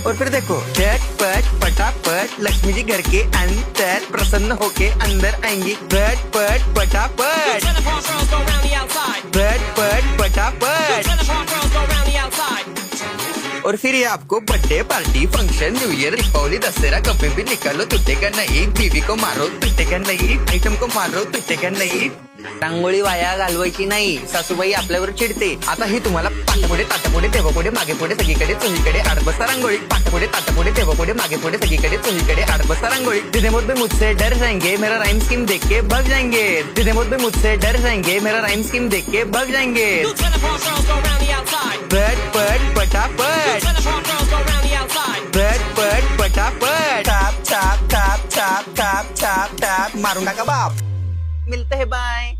और फिर देखो झटपट पटापट लक्ष्मी जी घर के अंदर प्रसन्न होके अंदर आएंगी। झटपट पटापट झटपट पटापट। और फिर ये आपको birthday party function new year Deepawali Dussehra कभी भी निकालो तुटेगा नहीं। बीवी को मारो तुटेगा नहीं, आइटम को मारो तुटेगा नहीं। रांगोळी वाया घालवायची नाही, सासूबाई आपल्यावर चिडते। आता ही तुम्हाला पाठपुढे ताटपुढे तेव्हापुढे मागे पुढे सगळीकडे चोहीकडे आडबस्ता रांगोळी। पाठपुढे ताटपुढे तेव्हापुढे मागे पुढे सगळीकडे चोहीकडे आडबस्ता रांगोळी। जितने मुझ पे मुझसे डर जाएंगे मेरा राइम स्कीम देख के भाग जाएंगे। जितने मुझ पे मुझसे डर जाएंगे मेरा राइम स्कीम देख के भाग जाएंगे। झटपट पटापट झटपट पटापट top top top top top top top मारून टाका बाप। मिलते हैं बाय।